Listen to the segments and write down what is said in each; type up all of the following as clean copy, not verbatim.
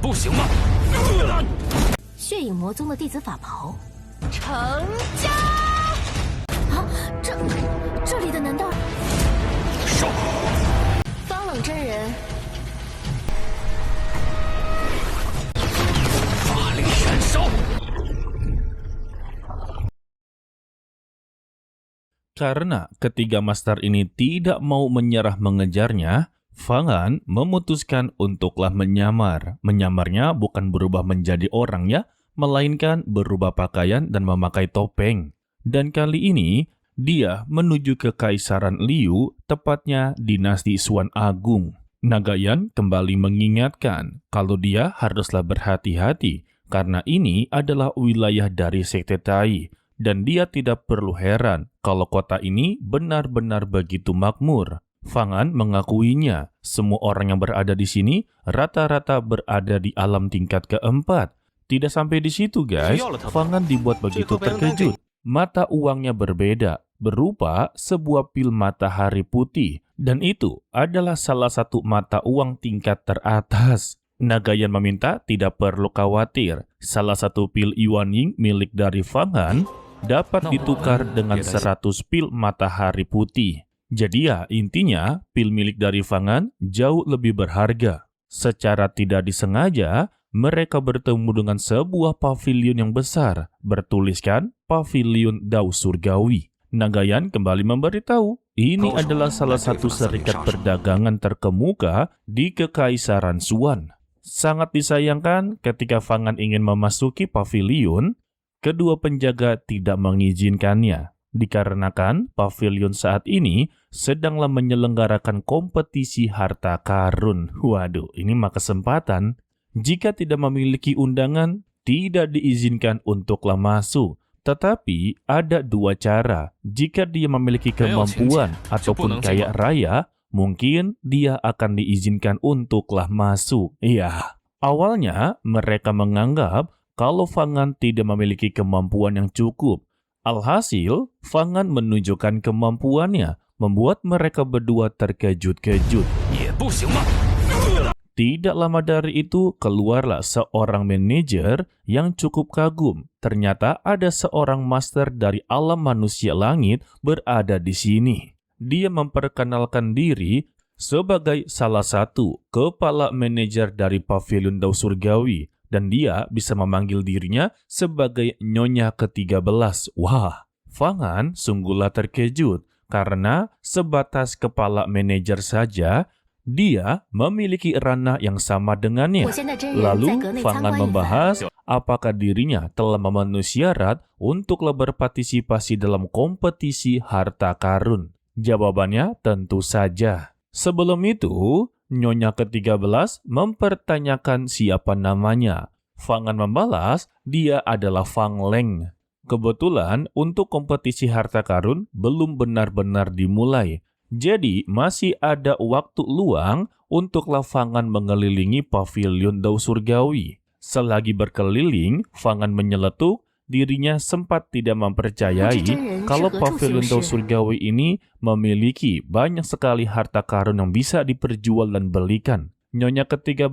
不行吗？血影魔宗的弟子法袍。成交！啊，这里的难道上！方冷真人？ 法力燃烧。 Karena ketiga master ini tidak mau menyerah mengejarnya, Fang Han memutuskan untuklah menyamar. Menyamarnya bukan berubah menjadi orang ya, melainkan berubah pakaian dan memakai topeng. Dan kali ini, dia menuju ke Kaisaran Liu, tepatnya dinasti Xuan Agung. Nagayan kembali mengingatkan kalau dia haruslah berhati-hati, karena ini adalah wilayah dari Sekte Tai. Dan dia tidak perlu heran kalau kota ini benar-benar begitu makmur. Fang Han mengakuinya, semua orang yang berada di sini rata-rata berada di alam tingkat keempat. Tidak sampai di situ guys, Fang Han dibuat begitu terkejut. Mata uangnya berbeda, berupa sebuah pil matahari putih. Dan itu adalah salah satu mata uang tingkat teratas. Nagayan meminta tidak perlu khawatir. Salah satu pil Yuan Ying milik dari Fang Han dapat ditukar dengan 100 pil matahari putih. Jadi ya, intinya pil milik dari Fang Han jauh lebih berharga. Secara tidak disengaja, mereka bertemu dengan sebuah pavilion yang besar, bertuliskan Pavilion Dao Surgawi. Nagayan kembali memberitahu, ini adalah salah satu serikat perdagangan terkemuka di Kekaisaran Xuan. Sangat disayangkan ketika Fang Han ingin memasuki pavilion, kedua penjaga tidak mengizinkannya, dikarenakan pavilion saat ini sedanglah menyelenggarakan kompetisi harta karun. Waduh, ini mah kesempatan. Jika tidak memiliki undangan, tidak diizinkan untuklah masuk. Tetapi ada dua cara. Jika dia memiliki kemampuan ataupun kaya raya, mungkin dia akan diizinkan untuklah masuk. Iya, awalnya mereka menganggap kalau Fang Han tidak memiliki kemampuan yang cukup. Alhasil, Fang Han menunjukkan kemampuannya, membuat mereka berdua terkejut-kejut. Tidak lama dari itu, keluarlah seorang manajer yang cukup kagum. Ternyata ada seorang master dari alam manusia langit berada di sini. Dia memperkenalkan diri sebagai salah satu kepala manajer dari Pavilion Dao Surgawi. Dan dia bisa memanggil dirinya sebagai Nyonya ke-13. Wah, Fang Han sungguhlah terkejut karena sebatas kepala manajer saja, dia memiliki ranah yang sama dengannya. Lalu Fang Han membahas apakah dirinya telah memenuhi syarat untuklah berpartisipasi dalam kompetisi harta karun. Jawabannya tentu saja. Sebelum itu, Nyonya ke-13 mempertanyakan siapa namanya. Fang Han membalas, dia adalah Fang Leng. Kebetulan untuk kompetisi harta karun belum benar-benar dimulai. Jadi masih ada waktu luang untuklah Fang Han mengelilingi Pavilion Dao Surgawi. Selagi berkeliling, Fang Han menyeletuk. Dirinya sempat tidak mempercayai kalau Pavilion Dao Surgawi ini memiliki banyak sekali harta karun yang bisa diperjual dan belikan. Nyonya ke-13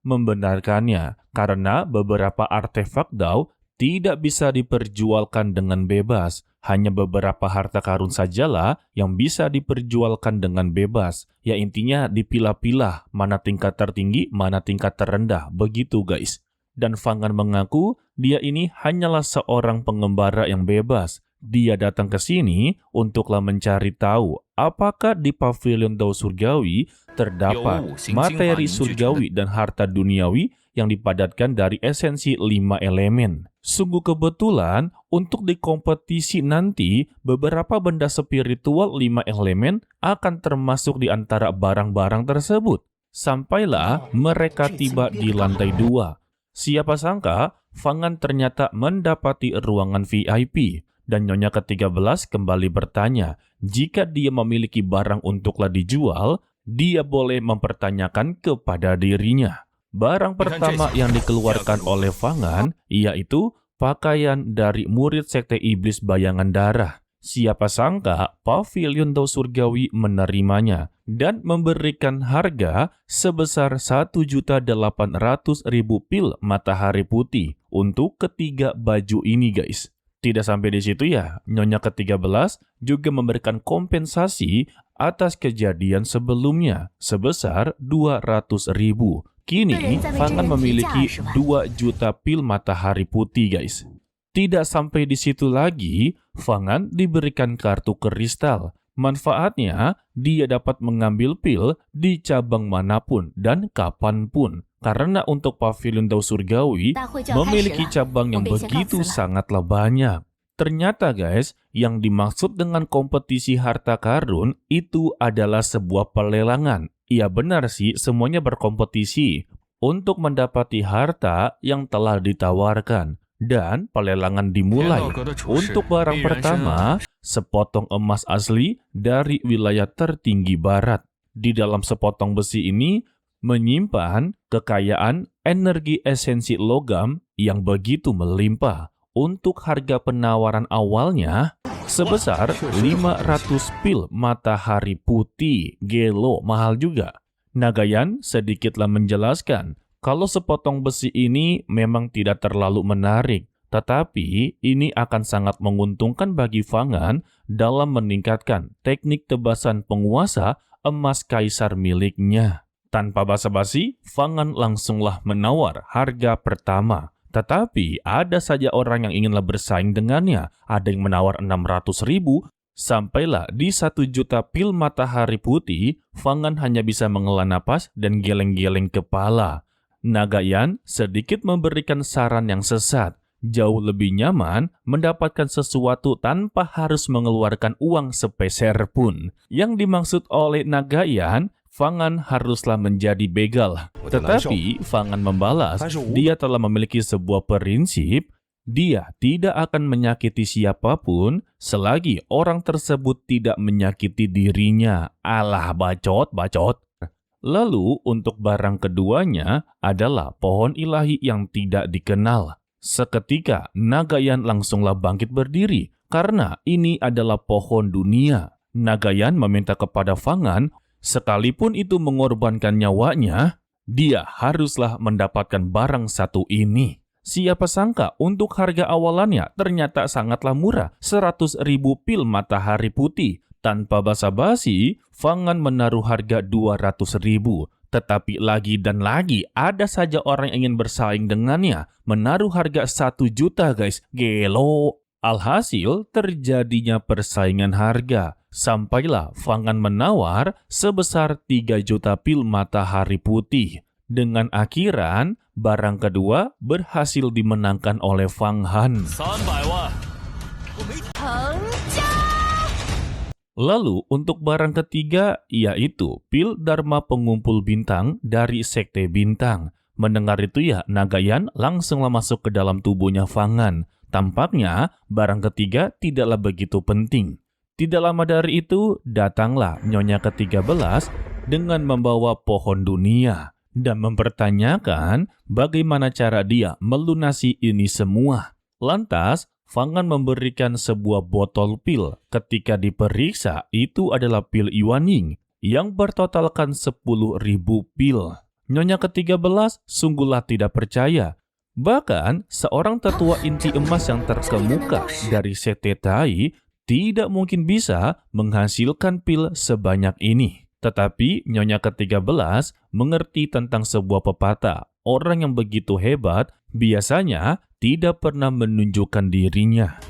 membenarkannya karena beberapa artefak Dao tidak bisa diperjualkan dengan bebas. Hanya beberapa harta karun sajalah yang bisa diperjualkan dengan bebas. Ya intinya dipilah-pilah mana tingkat tertinggi, mana tingkat terendah. Begitu guys. Dan Fang Han mengaku dia ini hanyalah seorang pengembara yang bebas. Dia datang ke sini untuklah mencari tahu apakah di Pavilion Dao Surgawi terdapat materi surgawi dan harta duniawi yang dipadatkan dari esensi 5 elemen. Sungguh kebetulan untuk di kompetisi nanti beberapa benda spiritual 5 elemen akan termasuk di antara barang-barang tersebut. Sampailah mereka tiba di lantai 2. Siapa sangka, Fang Han ternyata mendapati ruangan VIP. Dan Nyonya ke-13 kembali bertanya, jika dia memiliki barang untuklah dijual, dia boleh mempertanyakan kepada dirinya. Barang pertama yang dikeluarkan oleh Fang Han, yaitu pakaian dari murid Sekte Iblis Bayangan Darah. Siapa sangka Pavilion Dao Surgawi menerimanya dan memberikan harga sebesar 1.800.000 pil matahari putih untuk ketiga baju ini guys. Tidak sampai di situ ya, Nyonya ke-13 juga memberikan kompensasi atas kejadian sebelumnya sebesar 200.000. Kini Fangan memiliki 2 juta pil matahari putih guys. Tidak sampai di situ lagi, Fangan diberikan kartu kristal. Manfaatnya, dia dapat mengambil pil di cabang manapun dan kapanpun. Karena untuk Pavilion Dao Surgawi memiliki cabang yang begitu sangatlah banyak. Ternyata guys, yang dimaksud dengan kompetisi harta karun itu adalah sebuah pelelangan. Iya benar sih, semuanya berkompetisi untuk mendapati harta yang telah ditawarkan. Dan pelelangan dimulai. Untuk barang pertama, sepotong emas asli dari wilayah tertinggi barat. Di dalam sepotong besi ini menyimpan kekayaan energi esensi logam yang begitu melimpah. Untuk harga penawaran awalnya sebesar 500 pil matahari putih. Gelo, mahal juga. Nagayan sedikitlah menjelaskan kalau sepotong besi ini memang tidak terlalu menarik, tetapi ini akan sangat menguntungkan bagi Fangan dalam meningkatkan teknik tebasan penguasa emas kaisar miliknya. Tanpa basa-basi, Fangan langsunglah menawar harga pertama. Tetapi ada saja orang yang inginlah bersaing dengannya. Ada yang menawar 600.000, sampailah di 1 juta pil matahari putih, Fangan hanya bisa menghela napas dan geleng-geleng kepala. Nagayan sedikit memberikan saran yang sesat. Jauh lebih nyaman mendapatkan sesuatu tanpa harus mengeluarkan uang sepeser pun. Yang dimaksud oleh Nagayan, Fangan haruslah menjadi begal. Tetapi Fangan membalas, dia telah memiliki sebuah prinsip. Dia tidak akan menyakiti siapapun selagi orang tersebut tidak menyakiti dirinya. Alah, bacot. Lalu untuk barang keduanya adalah pohon ilahi yang tidak dikenal. Seketika Nagayan langsunglah bangkit berdiri karena ini adalah pohon dunia. Nagayan meminta kepada Fangan, sekalipun itu mengorbankan nyawanya, dia haruslah mendapatkan barang satu ini. Siapa sangka untuk harga awalannya ternyata sangatlah murah, 100.000 pil matahari putih. Tanpa basa-basi, Fangan menaruh harga 200.000. Tetapi lagi dan lagi ada saja orang yang ingin bersaing dengannya. Menaruh harga 1 juta guys. Gelo. Alhasil terjadinya persaingan harga. Sampailah Fangan menawar sebesar 3 juta pil matahari putih. Dengan akhiran, barang kedua berhasil dimenangkan oleh Fangan. 300万， Lalu untuk barang ketiga yaitu pil Dharma Pengumpul Bintang dari Sekte Bintang. Mendengar itu ya, Nagayan langsunglah masuk ke dalam tubuhnya Fangan. Tampaknya barang ketiga tidaklah begitu penting. Tidak lama dari itu datanglah Nyonya ke-13 dengan membawa pohon dunia dan mempertanyakan bagaimana cara dia melunasi ini semua. Lantas Fangan memberikan sebuah botol pil. Ketika diperiksa, itu adalah pil Yuanying yang bertotalkan 10.000 pil. Nyonya ke-13 sungguhlah tidak percaya. Bahkan, seorang tetua inti emas yang terkemuka dari Sekte Tai tidak mungkin bisa menghasilkan pil sebanyak ini. Tetapi Nyonya ke-13 mengerti tentang sebuah pepatah. Orang yang begitu hebat biasanya tidak pernah menunjukkan dirinya.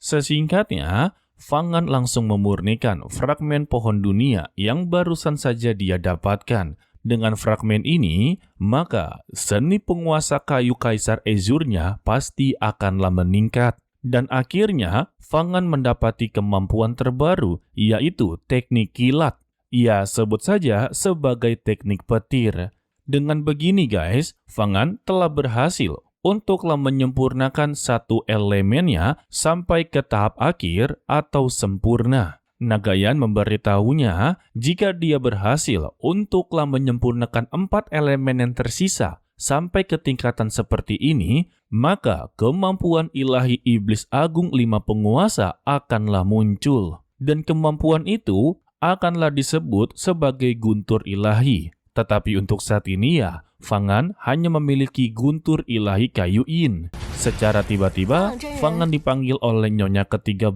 Sesingkatnya, Fangan langsung memurnikan fragmen pohon dunia yang barusan saja dia dapatkan. Dengan fragmen ini, maka seni penguasa kayu Kaisar Ezurnya pasti akanlah meningkat. Dan akhirnya, Fangan mendapati kemampuan terbaru, yaitu teknik kilat. Ia sebut saja sebagai teknik petir. Dengan begini guys, Fangan telah berhasil untuklah menyempurnakan satu elemennya sampai ke tahap akhir atau sempurna. Nagayan memberitahunya jika dia berhasil untuklah menyempurnakan 4 elemen yang tersisa, sampai ke tingkatan seperti ini, maka kemampuan ilahi iblis agung 5 penguasa akanlah muncul. Dan kemampuan itu akanlah disebut sebagai guntur ilahi. Tetapi untuk saat ini ya, Fangan hanya memiliki guntur ilahi kayu yin. Secara tiba-tiba, Fangan dipanggil oleh Nyonya ke-13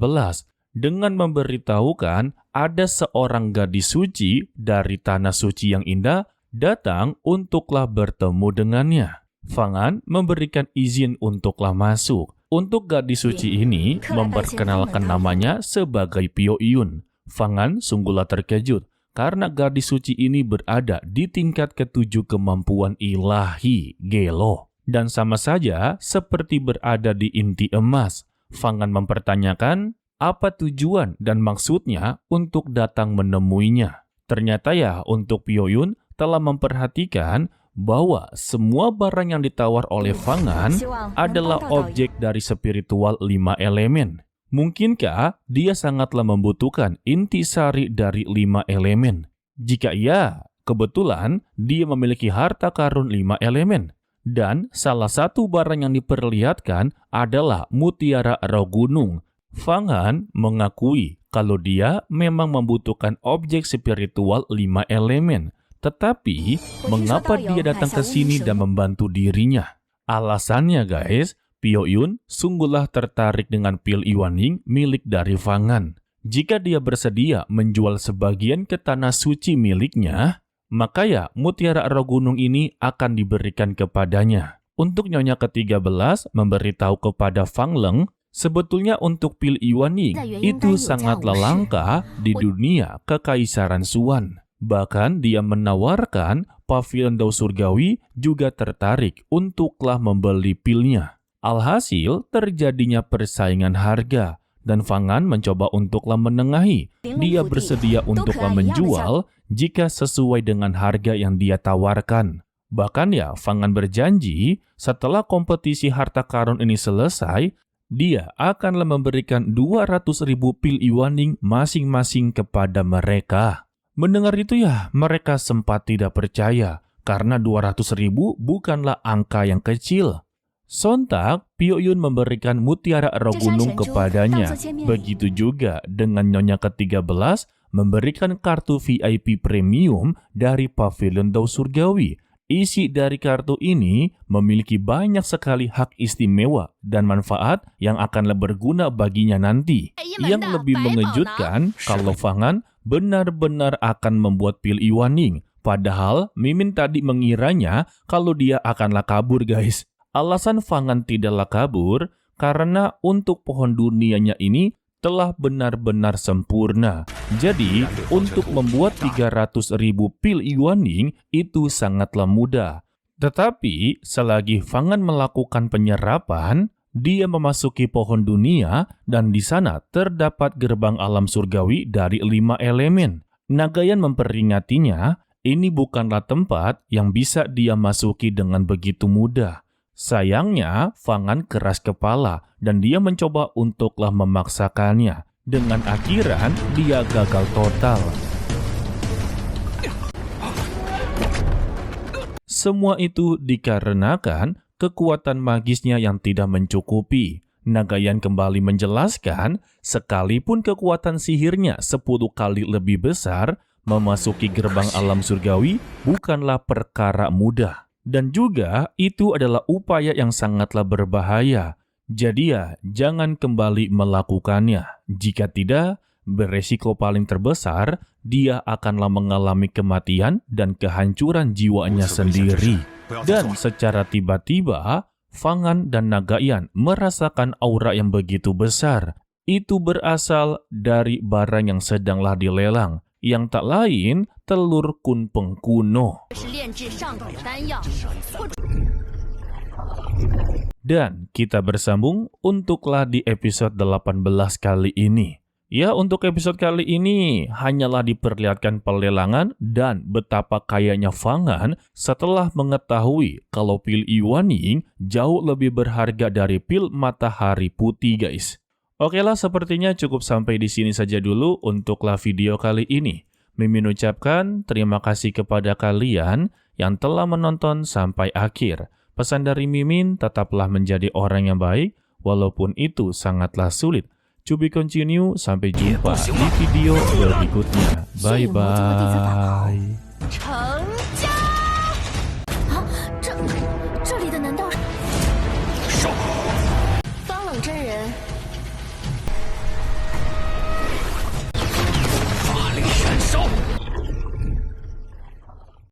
dengan memberitahukan ada seorang gadis suci dari tanah suci yang indah datang untuklah bertemu dengannya. Fangan memberikan izin untuklah masuk. Untuk gadis suci ini memperkenalkan namanya sebagai Pyo Yun. Fangan sungguhlah terkejut karena gadis suci ini berada di tingkat ke-7 kemampuan ilahi, Gelo. Dan sama saja seperti berada di inti emas. Fangan mempertanyakan apa tujuan dan maksudnya untuk datang menemuinya. Ternyata ya untuk Pyo Yun telah memperhatikan bahwa semua barang yang ditawar oleh Fangan adalah objek dari spiritual 5 elemen. Mungkinkah dia sangatlah membutuhkan intisari dari 5 elemen? Jika iya, kebetulan dia memiliki harta karun 5 elemen. Dan salah satu barang yang diperlihatkan adalah mutiara roh gunung. Fangan mengakui kalau dia memang membutuhkan objek spiritual 5 elemen. Tetapi, mengapa dia datang ke sini dan membantu dirinya? Alasannya guys, Pyo Yun sungguhlah tertarik dengan pil Iwaning milik dari Fangan. Jika dia bersedia menjual sebagian ke tanah suci miliknya, maka ya mutiara roh gunung ini akan diberikan kepadanya. Untuk Nyonya ke-13 memberitahu kepada Fang Leng, sebetulnya untuk pil Iwaning itu sangatlah langka di dunia kekaisaran Suan. Bahkan dia menawarkan pavilion Dao Surgawi juga tertarik untuklah membeli pilnya. Alhasil terjadinya persaingan harga dan Fangan mencoba untuklah menengahi. Dia bersedia untuklah menjual jika sesuai dengan harga yang dia tawarkan. Bahkan ya Fangan berjanji setelah kompetisi harta karun ini selesai, dia akanlah memberikan 200.000 pil Iwaning masing-masing kepada mereka. Mendengar itu ya mereka sempat tidak percaya karena 200.000 bukanlah angka yang kecil. Sontak, Pyo Yun memberikan mutiara roh gunung kepadanya. Begitu juga dengan Nyonya ke-13 memberikan kartu VIP premium dari pavilion Dao Surgawi. Isi dari kartu ini memiliki banyak sekali hak istimewa dan manfaat yang akan berguna baginya nanti. Yang lebih mengejutkan, kalau Fangan benar-benar akan membuat pil Iwaning. Padahal Mimin tadi mengiranya kalau dia akanlah kabur guys. Alasan Fangan tidaklah kabur karena untuk pohon dunianya ini telah benar-benar sempurna. Jadi, untuk membuat 300.000 pil Iwaning itu sangatlah mudah. Tetapi, selagi Fangan melakukan penyerapan, dia memasuki pohon dunia dan di sana terdapat gerbang alam surgawi dari 5 elemen. Nagayan memperingatinya, ini bukanlah tempat yang bisa dia masuki dengan begitu mudah. Sayangnya, Fangan keras kepala dan dia mencoba untuklah memaksakannya. Dengan akhiran, dia gagal total. Semua itu dikarenakan kekuatan magisnya yang tidak mencukupi. Nagayan kembali menjelaskan, sekalipun kekuatan sihirnya 10 kali lebih besar, memasuki gerbang alam surgawi bukanlah perkara mudah. Dan juga itu adalah upaya yang sangatlah berbahaya. Jadi ya, jangan kembali melakukannya. Jika tidak, beresiko paling terbesar, dia akanlah mengalami kematian dan kehancuran jiwanya sendiri. Dan secara tiba-tiba, Fangan dan Nagayan merasakan aura yang begitu besar. Itu berasal dari barang yang sedanglah dilelang, yang tak lain telur kunpeng kuno. Dan kita bersambung untuklah di episode 18 kali ini. Ya, untuk episode kali ini hanyalah diperlihatkan pelelangan dan betapa kayanya Fangan setelah mengetahui kalau pil Iwaning jauh lebih berharga dari pil matahari putih guys. Oke lah, sepertinya cukup sampai di sini saja dulu untuklah video kali ini. Mimin ucapkan terima kasih kepada kalian yang telah menonton sampai akhir. Pesan dari Mimin, tetaplah menjadi orang yang baik, walaupun itu sangatlah sulit. To be continue, sampai jumpa di video berikutnya. Bye-bye. 成